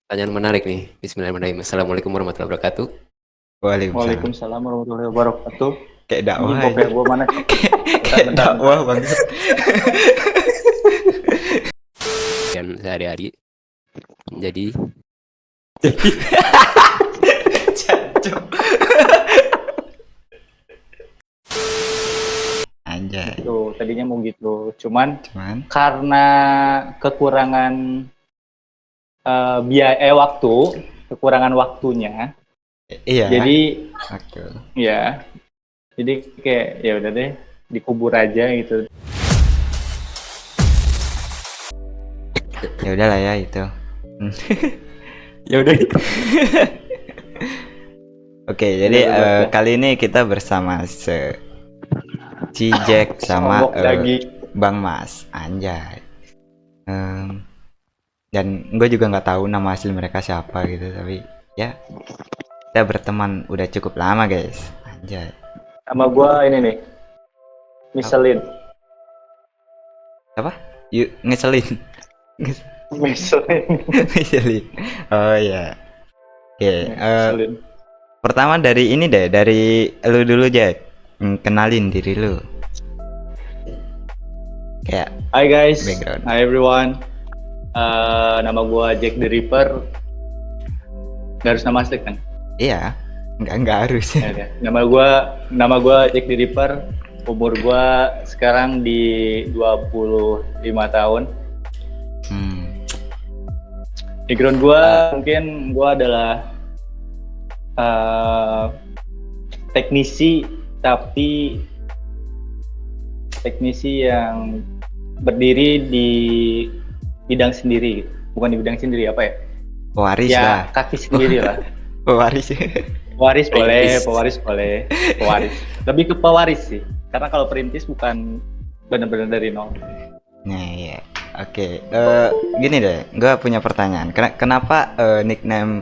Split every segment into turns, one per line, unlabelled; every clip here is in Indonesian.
Pertanyaan menarik nih. Bismillahirrahmanirrahim. Assalamualaikum warahmatullahi wabarakatuh.
Waalaikumsalam.
Waalaikumsalam warahmatullahi wabarakatuh.
Kayak dakwah
Anjing
aja.
kopiah gua mana? Bentar,
Kayak
bentar,
dakwah
bentar.
bang.
Dan sehari-hari. Jadi,
Cancuk. Anjay.
Tuh, tadinya mau gitu. Cuman
Cuman
karena kekurangan biaya kekurangan waktunya.
iya.
Jadi
Oke.
ya, jadi kayak ya udah deh dikubur aja gitu.
Ya udahlah ya itu. Ya udah. Oke, jadi
Udah, udah.
kali ini kita bersama si Jack sama
Sombong lagi.
Bang Mas. Anjay. Dan gue juga nggak tahu nama asli mereka siapa gitu, tapi ya kita berteman udah cukup lama guys. Anjay.
Sama gua ini nih. Michelin.
Apa? Yuk ngeselin.
Michelin.
Ngeselin. Oh ya. Oke.
Michelin.
Pertama dari ini deh, dari lu dulu Jack. Kenalin diri lu. Kayak
Hi guys.
background.
Hi everyone. Nama gua Jack the Ripper. Gak harus nama asli kan?
Iya. Nggak harus.
Ya, ya. Nama gua Jack the Ripper. Umur gua sekarang di 25 tahun. Background gua mungkin gua adalah teknisi, tapi teknisi yang berdiri di bidang sendiri. Bukan di bidang sendiri, apa ya?
Pewaris
Ya,
lah.
kaki sendiri lah.
Pewaris.
Pewaris boleh,
Perintis.
pewaris boleh, pewaris. Lebih ke pewaris sih, karena kalau perintis bukan benar-benar dari nol.
Nah ya. Oke. Gini deh, gue punya pertanyaan. Kenapa nickname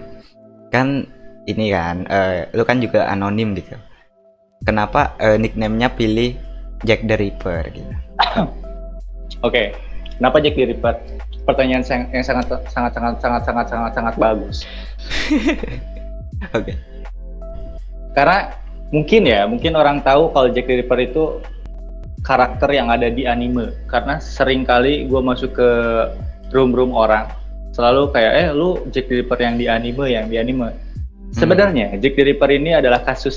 kan ini kan, lu kan juga anonim gitu. Kenapa nickname-nya pilih Jack the Ripper gitu?
Oke, kenapa Jack the Ripper? Pertanyaan yang sangat bagus.
Oke.
Karena mungkin orang tahu kalau Jack the Ripper itu karakter yang ada di anime. Karena sering kali gue masuk ke room orang, selalu kayak lu Jack the Ripper yang di anime. Sebenarnya Jack the Ripper ini adalah kasus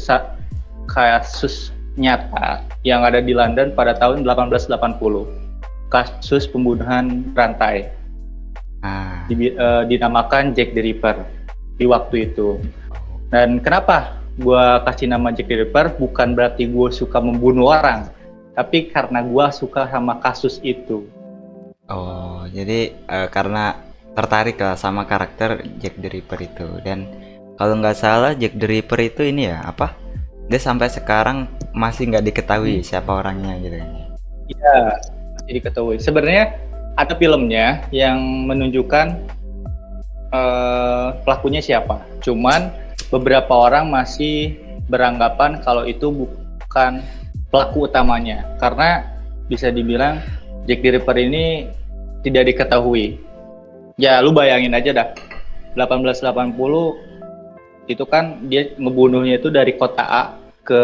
nyata yang ada di London pada tahun 1880. Kasus pembunuhan berantai. Dinamakan Jack the Ripper di waktu itu. Dan kenapa gue kasih nama Jack the Ripper? Bukan berarti gue suka membunuh orang, tapi karena gue suka sama kasus itu.
Oh, jadi karena tertarik lah sama karakter Jack the Ripper itu. Dan kalau nggak salah Jack the Ripper itu ini ya apa? Dia sampai sekarang masih nggak diketahui siapa orangnya gitu kan?
Iya, masih diketahui. Sebenarnya ada filmnya yang menunjukkan pelakunya siapa. Cuman beberapa orang masih beranggapan kalau itu bukan pelaku utamanya, karena bisa dibilang Jack the Ripper ini tidak diketahui. Ya lu bayangin aja dah, 1880 itu kan dia ngebunuhnya itu dari kota A ke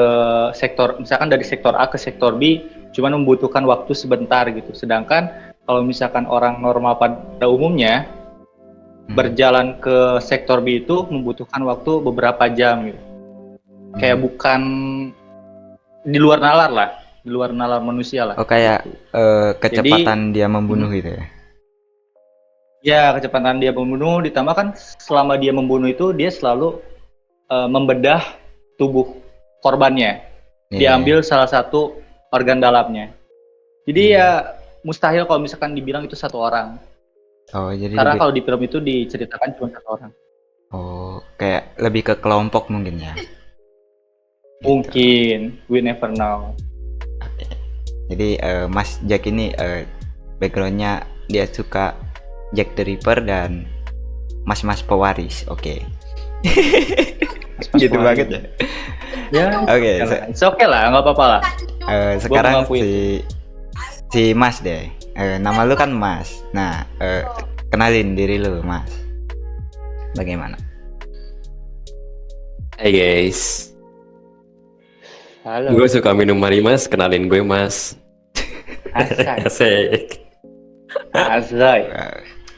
sektor, misalkan dari sektor A ke sektor B cuman membutuhkan waktu sebentar gitu. Sedangkan kalau misalkan orang normal pada umumnya berjalan ke sektor B itu membutuhkan waktu beberapa jam gitu. Kayak bukan di luar nalar manusia lah.
Oh kayak kecepatan dia membunuh gitu ya?
Ya, kecepatan dia membunuh, ditambah kan selama dia membunuh itu dia selalu membedah tubuh korbannya. Diambil salah satu organ dalamnya. Jadi ya mustahil kalau misalkan dibilang itu satu orang.
Oh jadi
Karena kalau di film itu diceritakan cuma satu orang.
Oh kayak lebih ke kelompok mungkin ya?
Mungkin, we never know.
Oke. Jadi Mas Jack ini backgroundnya dia suka Jack the Ripper dan mas-mas pewaris. Oke. Gitu banget ya.
Ya,
Oke.
oke lah, nggak apa-apa lah.
Sekarang
mengakui
si Mas deh. Nama lu kan Mas. Nah, kenalin diri lu Mas. bagaimana?
Hai guys,
Halo.
gue suka minum mari mas, kenalin gue mas.
Asai.
Asik.
Azai.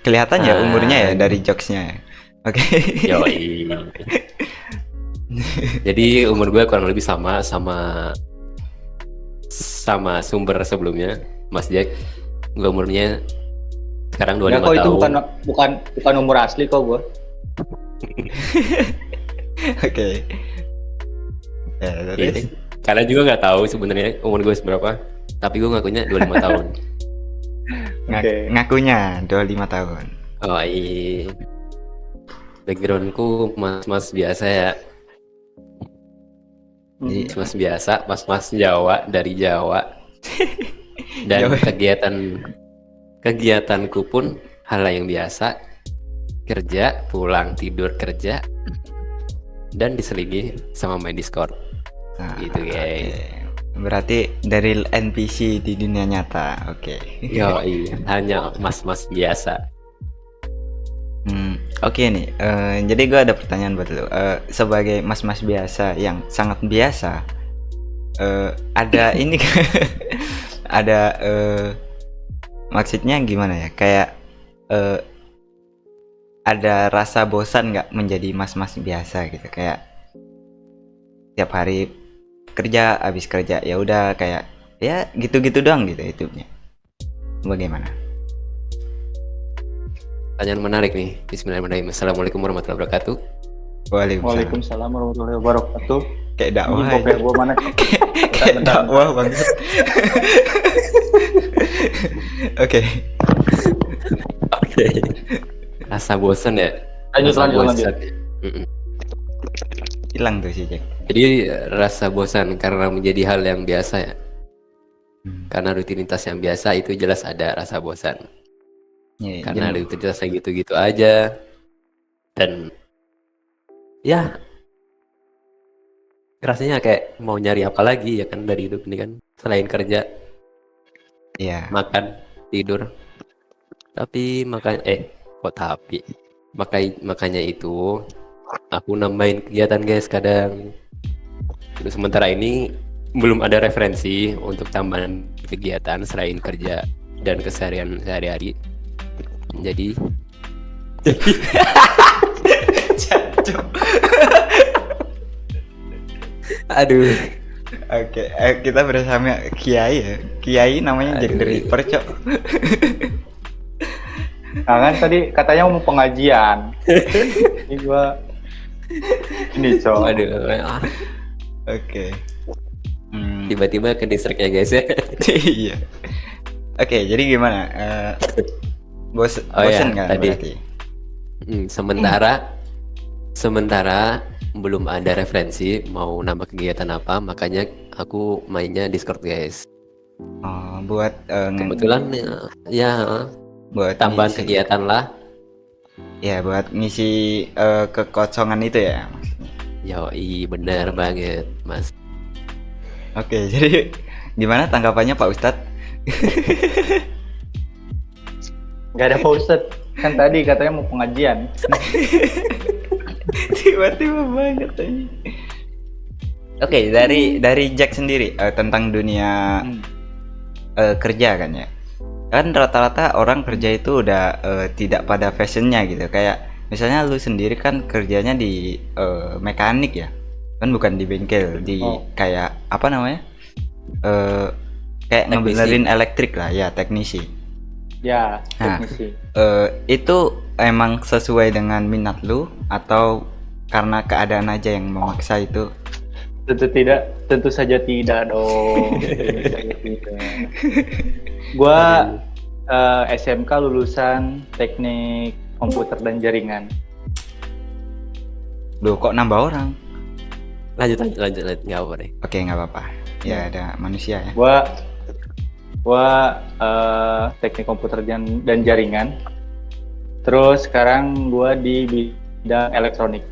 Kelihatan ya umurnya ya
Hai.
dari jokesnya ya. Oke.
Yoi. Jadi umur gue kurang lebih sama sumber sebelumnya, Mas Jack. Gue umurnya sekarang
Ya
25
kok itu
tahun.
bukan umur asli kok gue.
Oke. Ya, terus?
Iya. Kalian juga nggak tahu sebenarnya umur gue seberapa, tapi gue ngakunya 25 tahun.
Oke.
Ngakunya 25 tahun.
Oh iya. Backgroundku mas-mas biasa ya,
Jadi,
mas biasa, mas-mas Jawa dari Jawa. Dan
Jawa.
kegiatanku pun hal yang biasa, kerja, pulang, tidur, kerja, dan diselingi sama main Discord.
Nah,
Gitu, guys.
oke. Berarti dari NPC di dunia nyata. Oke.
Yoi, hanya mas-mas biasa.
Oke nih. Jadi gue ada pertanyaan buat lo. Sebagai mas-mas biasa yang sangat biasa, ada ini ada maksudnya gimana ya? Kayak ada rasa bosan nggak menjadi mas-mas biasa gitu? Kayak tiap hari kerja, habis kerja ya udah kayak ya gitu-gitu doang gitu hidupnya. Bagaimana?
Pertanyaan menarik nih. Bismillahirrahmanirrahim. Assalamualaikum warahmatullahi wabarakatuh.
Waalaikumsalam.
Waalaikumsalam warahmatullahi wabarakatuh.
Kayak
Ini
dakwah
bokep
aja.
gue mana?
Kayak dakwah banget. Oke.
Oke. Rasa bosan ya.
Lanjut.
Rasa bosan. Mm-mm.
Hilang tuh si Jack.
Jadi rasa bosan karena menjadi hal yang biasa ya. Karena rutinitas yang biasa itu jelas ada rasa bosan.
Ya,
Karena
jenuh.
rutinitasnya gitu-gitu aja. Dan ya rasanya kayak mau nyari apa lagi ya kan dari hidup ini kan, selain kerja,
Iya.
makan, tidur. Tapi makanya itu aku nambahin kegiatan guys kadang. Terus sementara ini belum ada referensi untuk tambahan kegiatan selain kerja dan keseharian sehari-hari. Jadi aduh,
Oke, kita bersama Kiai ya. Kiai namanya Jack the Ripper, Cok.
Nah kan tadi katanya mau pengajian. Ini gua ini cowok.
aduh,
Oke.
tiba-tiba ke distract ya guys ya.
Iya. Oke, jadi gimana? Bosen
Oh ya,
kan
tadi.
berarti?
Sementara belum ada referensi mau nambah kegiatan apa, makanya aku mainnya Discord guys.
Oh, buat
Kebetulan ya
buat
tambahan
ngisi-
kegiatan lah.
Ya, buat ngisi kekosongan itu ya maksudnya.
Yoi, bener banget mas.
Oke, jadi gimana tanggapannya Pak Ustadz?
Gak ada Ustadz. Kan tadi katanya mau pengajian.
Tiba-tiba banget aja. Oke, dari Jack sendiri tentang dunia kerja kan ya. Kan rata-rata orang kerja itu udah tidak pada fashionnya gitu. Kayak misalnya lu sendiri kan kerjanya di mekanik ya. Kan bukan di bengkel, di kayak apa namanya? Kayak
Teknisi.
ngebenerin elektrik lah ya, teknisi.
Ya,
Nah.
teknisi.
Itu emang sesuai dengan minat lu atau karena keadaan aja yang memaksa itu?
Tentu saja tidak dong. Tentu saja tidak. Gua SMK lulusan teknik komputer dan jaringan.
Loh, kok nambah orang?
Lanjut nggak apa deh.
Oke, nggak apa-apa. Ya, ada manusia ya.
Gua teknik komputer dan jaringan. Terus sekarang gua di bidang elektronik.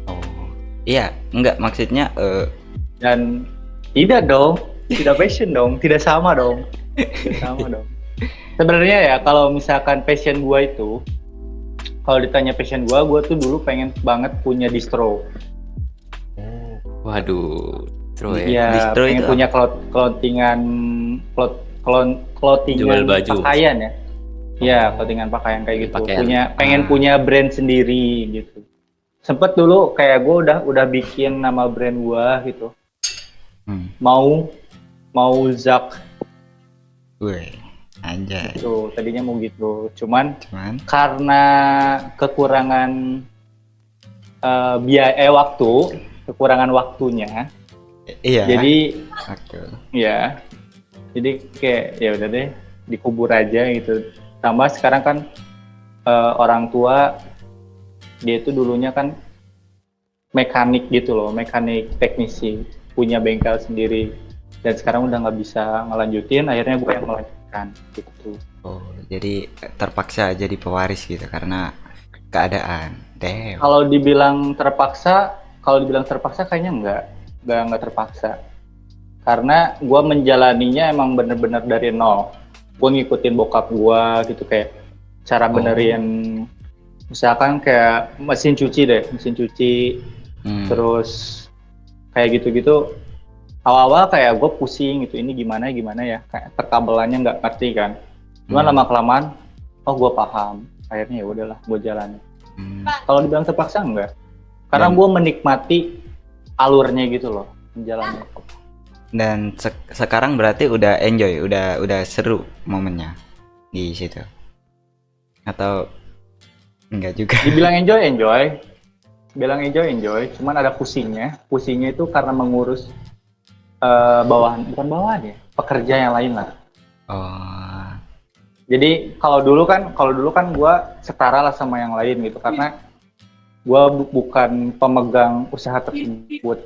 Oh, iya, enggak maksudnya
Dan tidak dong, tidak passion dong, tidak sama dong. Tidak sama dong. Sebenarnya ya kalau misalkan passion gua itu kalau ditanya passion gue tuh dulu pengen banget punya distro.
Waduh, terus ya.
Iya,
Distro
pengen
itu
punya clothingan
Jual baju.
pakaian ya. Iya, clothingan pakaian kayak gitu.
Pakaian.
Pengen punya brand sendiri gitu. Sempet dulu kayak gue udah bikin nama brand gue gitu. Mau Zak
Wih, anjay.
gitu. Tadinya mau gitu. Cuman karena kekurangan kekurangan waktunya.
Iya.
Jadi
Oke.
ya, jadi kayak ya udah deh dikubur aja gitu. Tambah sekarang kan orang tua dia itu dulunya kan mekanik gitu loh, mekanik teknisi, punya bengkel sendiri. Dan sekarang udah nggak bisa ngelanjutin, akhirnya gue yang melanjutkan gitu.
Oh, jadi terpaksa jadi pewaris gitu karena keadaan. Damn.
Kalau dibilang terpaksa kayaknya nggak terpaksa. Karena gue menjalaninya emang bener-bener dari nol. Gue ngikutin bokap gue gitu, kayak cara benerin, misalkan kayak mesin cuci, terus kayak gitu-gitu. Awal-awal kayak gue pusing gitu, ini gimana ya, kayak perkabelannya nggak ngerti kan. Cuman lama-kelamaan, oh gue paham. Akhirnya ya udahlah, gue jalanin. Kalau dibilang terpaksa enggak, karena gue menikmati alurnya gitu loh, menjalannya.
Dan sekarang berarti udah enjoy, udah seru momennya di situ. Atau enggak juga?
Dibilang enjoy, cuman ada pusingnya. Pusingnya itu karena mengurus bukan bawahan ya, pekerja yang lain lah.
Oh.
Jadi kalau dulu kan gue setara lah sama yang lain gitu, karena gue bukan pemegang usaha tersebut.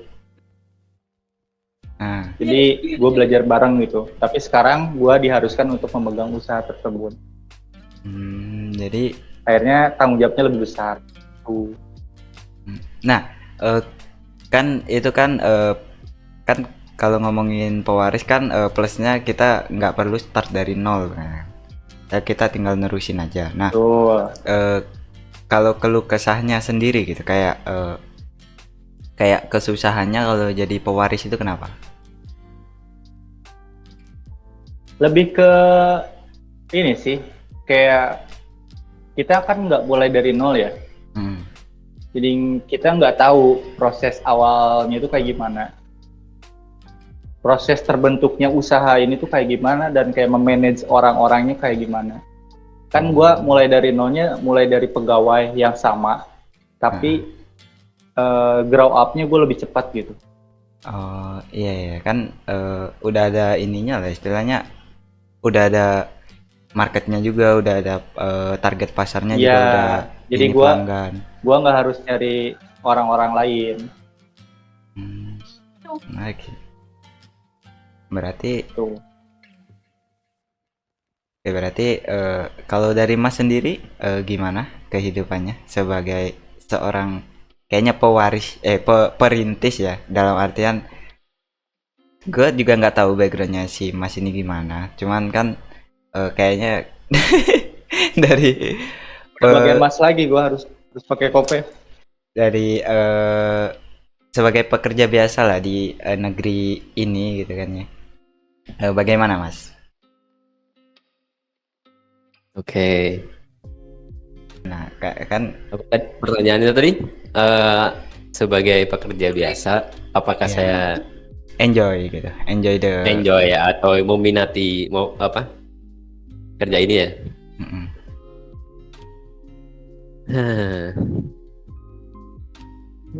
Jadi gue belajar bareng gitu. Tapi sekarang gue diharuskan untuk memegang usaha tersebut.
Jadi
akhirnya tanggung jawabnya lebih besar.
Nah, kan itu kan kan kalau ngomongin pewaris kan plusnya kita nggak perlu start dari nol kan. Kita tinggal nerusin aja. Nah, kalau keluh kesahnya sendiri gitu, kayak kesusahannya kalau jadi pewaris itu kenapa?
Lebih ke ini sih, kayak kita kan nggak mulai dari nol ya. Jadi kita nggak tahu proses awalnya itu kayak gimana. Proses terbentuknya usaha ini tuh kayak gimana, dan kayak memanage orang-orangnya kayak gimana. Kan gue mulai dari nolnya, mulai dari pegawai yang sama, tapi grow up-nya gue lebih cepat gitu.
Oh iya kan udah ada ininya lah istilahnya, udah ada marketnya juga, udah ada target pasarnya juga udah.
Jadi gue nggak harus nyari orang-orang lain.
Oke. Berarti kalau dari Mas sendiri gimana kehidupannya sebagai seorang kayaknya pewaris perintis ya, dalam artian gue juga nggak tahu backgroundnya si Mas ini gimana, cuman kan kayaknya dari
bagian Mas lagi gue harus pakai kope
dari sebagai pekerja biasa lah di negeri ini gitu kan ya. Bagaimana Mas?
Oke.
Nah kan
pertanyaannya tadi sebagai pekerja biasa, apakah saya
enjoy
ya, atau meminati kerja ini ya?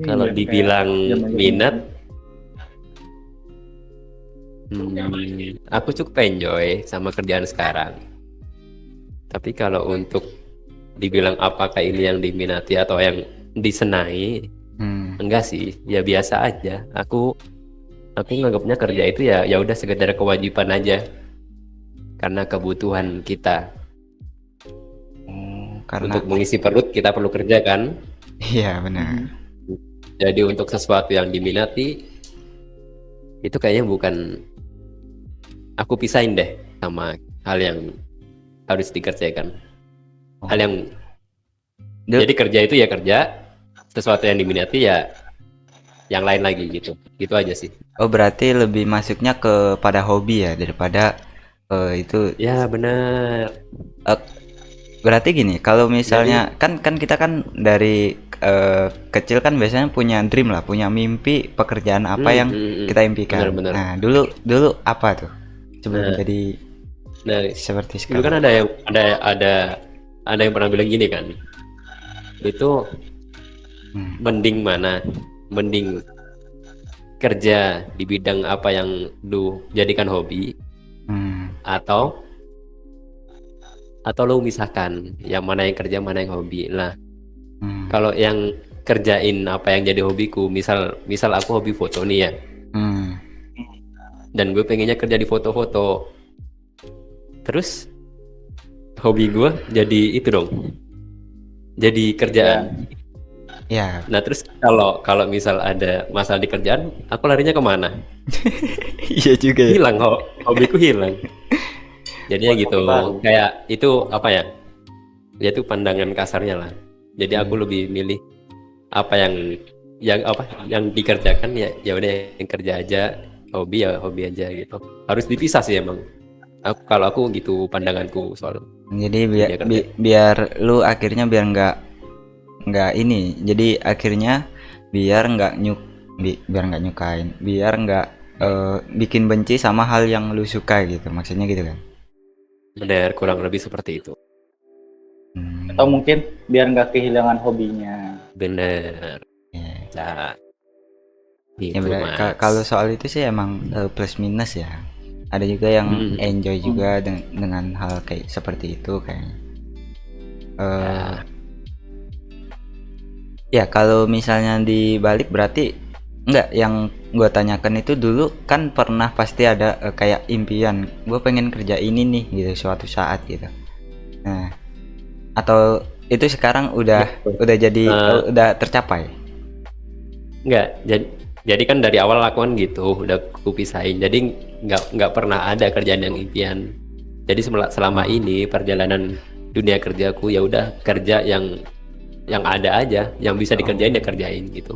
Kalau dibilang minat, aku cukup enjoy sama kerjaan sekarang. Tapi kalau untuk dibilang apakah ini yang diminati atau yang disenangi, enggak sih, ya biasa aja. Aku nganggapnya kerja itu ya udah sekedar kewajiban aja, karena kebutuhan kita.
Karena
untuk mengisi perut kita perlu kerja kan?
Iya benar.
Jadi untuk sesuatu yang diminati itu kayaknya bukan, aku pisahin deh sama hal yang harus dikerjakan. Hal yang
Du-
Jadi kerja itu ya kerja, sesuatu yang diminati ya yang lain lagi gitu. Gitu aja sih.
oh berarti lebih masuknya kepada hobi ya daripada itu.
Ya benar.
Eh, berarti gini, kalau
Jadi
misalnya kan kita kan dari kecil kan biasanya punya dream lah, punya mimpi pekerjaan apa yang kita impikan.
benar-benar.
Nah, dulu apa tuh sebelum
Nah,
jadi
nah,
seperti
dulu kan
sekarang?
ada yang pernah bilang gini kan. Itu
Hmm.
mending mana? Mending kerja di bidang apa yang lu jadikan hobi
Hmm.
atau lu misahkan yang mana yang kerja mana yang hobi lah.
Hmm.
Kalau yang kerjain apa yang jadi hobiku, misal aku hobi foto nih ya,
Hmm.
dan gue pengennya kerja di foto-foto, terus hobi gue jadi itu dong, jadi kerjaan.
Ya,
Nah terus kalau misal ada masalah di kerjaan, aku larinya kemana?
iya juga ya.
Hilang, hobiku hilang. Jadinya
Buat
gitu,
hobi baru.
kayak itu apa ya? Ya itu pandangan kasarnya lah. Jadi aku
Hmm.
lebih milih apa yang dikerjakan ya udah yang kerja aja, hobi ya hobi aja gitu. Harus dipisah sih emang. Kalau aku gitu pandanganku soal
Jadi
dunia kerja.
biar lu akhirnya biar nggak ini. Jadi akhirnya biar biar nggak nyukain, biar nggak bikin benci sama hal yang lu suka gitu. Maksudnya gitu kan.
Bener, kurang lebih seperti itu.
Hmm.
Atau mungkin biar nggak kehilangan hobinya.
Bener.
Ya.
Nah,
Ya
gitu
benar.
mas.
Kalau soal itu sih emang plus minus ya. Ada juga yang enjoy juga dengan hal kayak seperti itu kayaknya. Ya kalau misalnya dibalik berarti enggak, yang gue tanyakan itu dulu kan pernah pasti ada kayak impian gue pengen kerja ini nih gitu suatu saat gitu. Nah, atau itu sekarang udah jadi udah tercapai.
Enggak, jadi kan dari awal aku kan gitu, udah kupisahin. Jadi nggak pernah ada kerjaan yang impian. Jadi selama ini perjalanan dunia kerjaku ya udah kerja yang ada aja, yang bisa dikerjain ya kerjain gitu.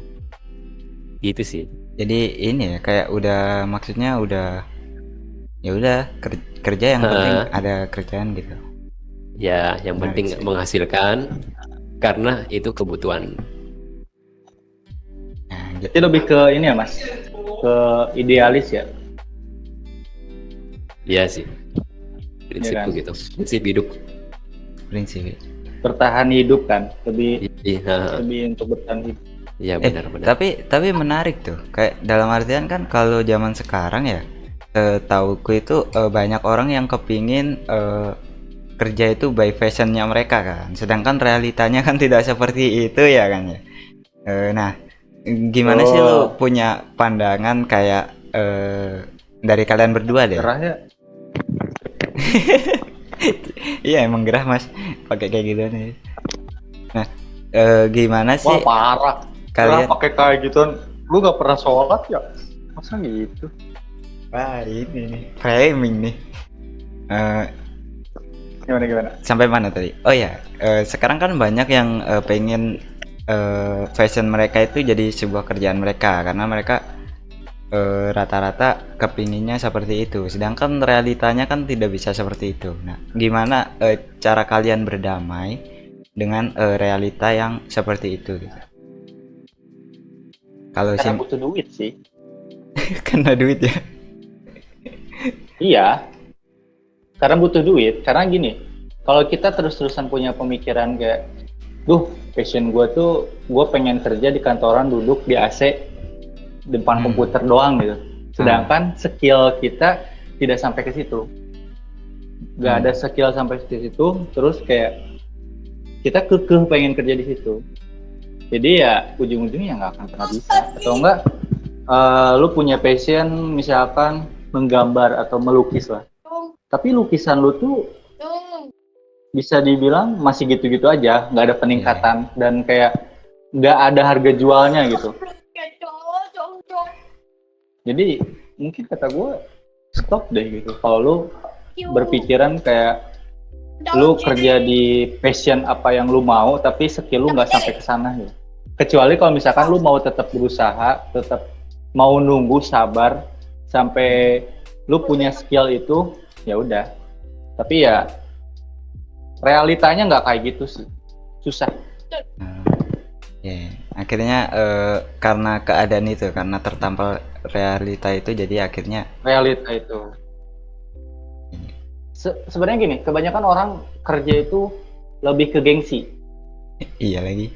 Gitu sih.
Jadi ini ya kayak udah maksudnya udah ya udah kerja yang penting ada kerjaan gitu.
Ya, yang
Menarik
penting
sih.
menghasilkan karena itu kebutuhan.
Nah,
Jadi lebih ke ini ya mas, ke idealis ya.
Iya sih. Prinsipku
Iya kan?
gitu. Prinsip hidup.
prinsip.
Bertahan hidup kan, lebih
Iya,
untuk bertahan hidup.
iya benar-benar.
Tapi menarik tuh. Kayak dalam artian kan kalau zaman sekarang ya, tauku itu banyak orang yang kepingin kerja itu by fashionnya mereka kan. Sedangkan realitanya kan tidak seperti itu ya kan ya. Nah, gimana sih lu punya pandangan kayak dari kalian berdua deh?
Gerah ya.
Iya emang gerah mas, pakai kayak gitu nih. Nah, gimana sih
Wah parah.
kalian?
Gerah pakai kayak gituan. Lu gak pernah sholat ya? Masa gitu?
Wah ini nih framing nih.
Gimana?
Sampai mana tadi? Oh ya, sekarang kan banyak yang pengen fashion mereka itu jadi sebuah kerjaan mereka karena mereka rata-rata kepinginnya seperti itu. Sedangkan realitanya kan tidak bisa seperti itu. Nah, gimana cara kalian berdamai dengan realita yang seperti itu? Gitu? Kalau
Karena butuh duit sih.
karena duit ya.
Iya. Karena butuh duit. Karena gini, kalau kita terus-terusan punya pemikiran kayak, passion gue tuh, gue pengen kerja di kantoran duduk di AC depan komputer doang gitu. Sedangkan skill kita tidak sampai ke situ. Gak ada skill sampai ke situ, terus kayak kita kekeh pengen kerja di situ. Jadi ya ujung-ujungnya nggak akan pernah bisa. Atau enggak, lu punya passion misalkan menggambar atau melukis lah. Tapi lukisan lu tuh bisa dibilang masih gitu-gitu aja, nggak ada peningkatan dan kayak nggak ada harga jualnya gitu. Jadi mungkin kata gue stop deh gitu. Kalau lu berpikiran kayak lu kerja di passion apa yang lu mau, tapi skill lu nggak sampai ke sana ya. Kecuali kalau misalkan lu mau tetap berusaha, tetap mau nunggu sabar sampai lu punya skill itu, ya udah. Tapi ya realitanya nggak kayak gitu sih, susah.
Ya, akhirnya karena keadaan itu, karena tertampal realita itu, jadi akhirnya
Realita itu. Sebenarnya gini, kebanyakan orang kerja itu lebih ke gengsi.
iya lagi.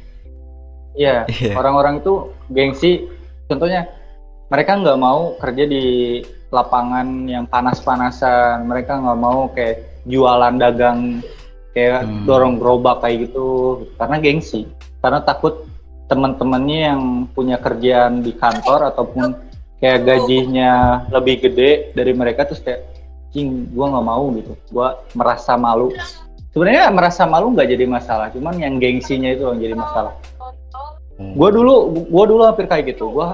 Iya,
Iya.
orang-orang itu gengsi. Contohnya, mereka nggak mau kerja di lapangan yang panas-panasan. Mereka nggak mau kayak jualan dagang, kayak dorong gerobak kayak gitu. Karena gengsi. Karena takut teman-temannya yang punya kerjaan di kantor ataupun kayak gajinya lebih gede dari mereka, terus kayak, cing, gue nggak mau gitu. Gue merasa malu. Sebenarnya merasa malu nggak jadi masalah, cuman yang gengsinya itu yang jadi masalah. Gue dulu hampir kayak gitu. Gue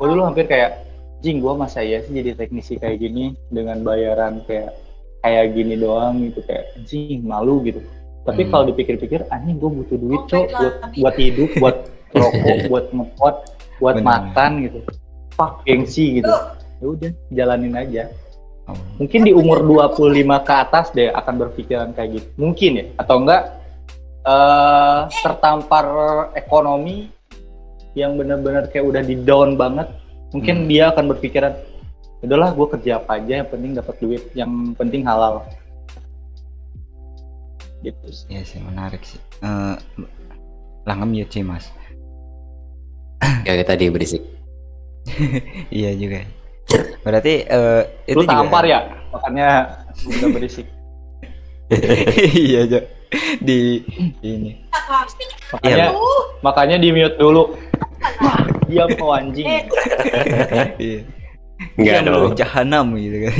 dulu hampir kayak, jing, gue masa iya sih jadi teknisi kayak gini dengan bayaran kayak gini doang gitu, kayak jing, malu gitu. Tapi kalau dipikir-pikir, anjing, gue butuh duit cok buat hidup, buat rokok, buat ngepot, buat makan gitu. Fuck gengsi gitu. Ya udah, jalanin aja. Mungkin di umur 25 ke atas deh akan berpikiran kayak gitu. Mungkin ya, atau enggak tertampar ekonomi yang benar-benar kayak udah di down banget, mungkin dia akan berpikiran, udahlah gue kerja apa aja yang penting dapat duit, yang penting halal. Gitu sih.
Iya sih, menarik sih. Lah nge-mute sih mas.
Kayak tadi berisik.
Iya juga. Berarti itu
Lu
juga
tampar ya, makanya udah berisik.
iya Jo. Di ini.
Makanya di mute dulu. Diam kau anjing.
Iya.
Enggak
Dia
dong.
jahanam gitu kan.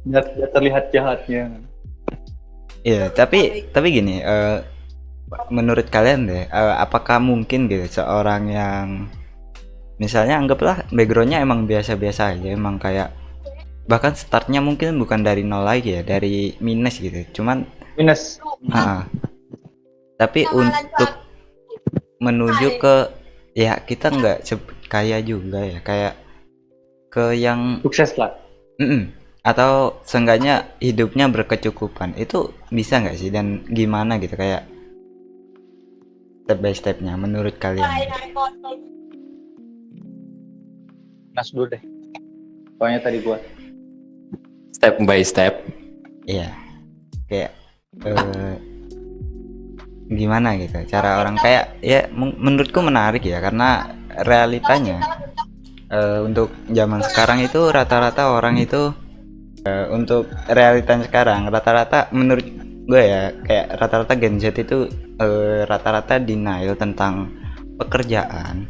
Biar terlihat jahatnya.
Iya, tapi gini, menurut kalian deh, apakah mungkin gitu seorang yang misalnya anggaplah backgroundnya emang biasa-biasa aja, emang kayak bahkan startnya mungkin bukan dari nol lagi ya, dari minus gitu, cuman
Minus.
tapi untuk menuju ke ya kita nggak kaya juga ya, kayak ke yang
Sukses lah.
atau seenggaknya hidupnya berkecukupan, itu bisa nggak sih, dan gimana gitu, kayak step by stepnya menurut kalian?
Nas dulu deh. Pokoknya tadi gua.
Step by step.
Iya, kayak gimana gitu cara orang, kayak ya menurutku menarik ya, karena realitanya untuk zaman sekarang itu rata-rata orang itu untuk realitanya sekarang rata-rata menurut gue ya, kayak rata-rata Gen Z itu rata-rata denial tentang pekerjaan,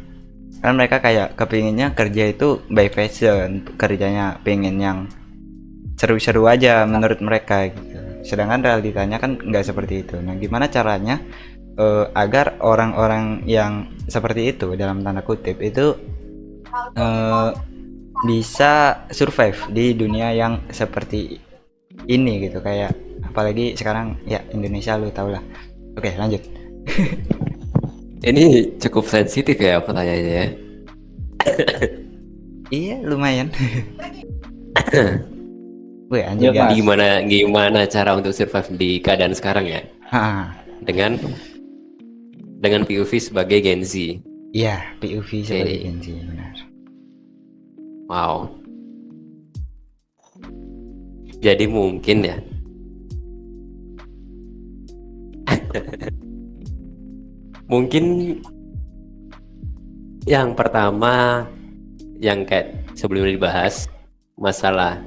kan mereka kayak kepinginnya kerja itu by passion, kerjanya pengen yang seru-seru aja menurut mereka gitu, sedangkan realitanya kan nggak seperti itu. Nah, gimana caranya agar orang-orang yang seperti itu dalam tanda kutip itu bisa survive di dunia yang seperti ini gitu, kayak apalagi sekarang ya Indonesia, lu tau lah. Oke, lanjut.
Ini cukup sensitif ya pertanyaannya ya.
Iya, lumayan. Wih, anjir
Ya,
guys.
Gimana cara untuk survive di keadaan sekarang ya? Dengan POV sebagai Gen Z.
Iya, POV sebagai Gen Z, benar.
Wow. Jadi mungkin ya. Mungkin yang pertama yang kayak sebelumnya dibahas, masalah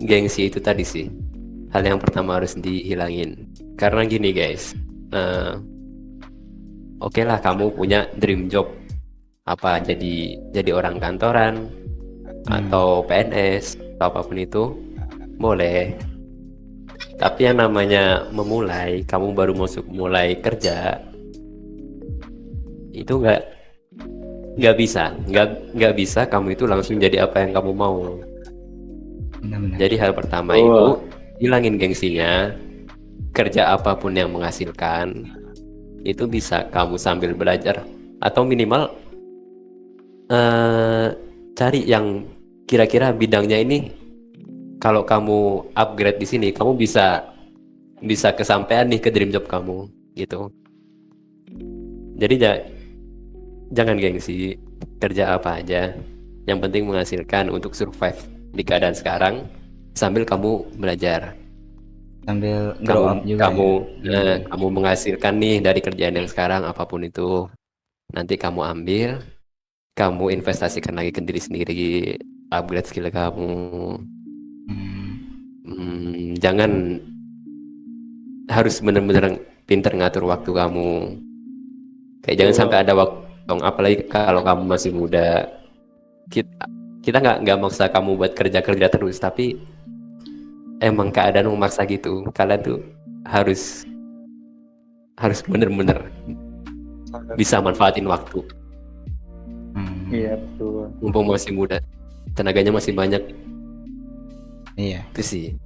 gengsi itu tadi sih. Hal yang pertama harus dihilangin. Karena gini guys, oke lah kamu punya dream job, apa jadi orang kantoran atau PNS atau apapun itu boleh. Tapi yang namanya memulai, kamu baru mulai kerja, itu nggak bisa kamu itu langsung jadi apa yang kamu mau.
Benar-benar.
Jadi hal pertama
Betul.
itu hilangin gengsinya. Kerja apapun yang menghasilkan itu bisa kamu sambil belajar atau minimal cari yang kira-kira bidangnya ini kalau kamu upgrade di sini kamu bisa kesampaian nih ke dream job kamu gitu. Jadi jangan gengsi, kerja apa aja yang penting menghasilkan untuk survive di keadaan sekarang sambil kamu belajar.
Sambil grow up juga
Kamu menghasilkan nih dari kerjaan yang sekarang apapun itu, nanti kamu ambil, kamu investasikan lagi ke diri sendiri, upgrade skill kamu. Jangan harus bener-bener pinter ngatur waktu kamu. Kayak jangan sampai ada waktu, apalagi kalau kamu masih muda. Kita nggak maksa kamu buat kerja terus, tapi emang keadaan memaksa gitu. Kalian tuh harus bener-bener bisa manfaatin waktu.
Iya betul.
Mumpung masih muda, tenaganya masih banyak.
Iya.
Itu sih.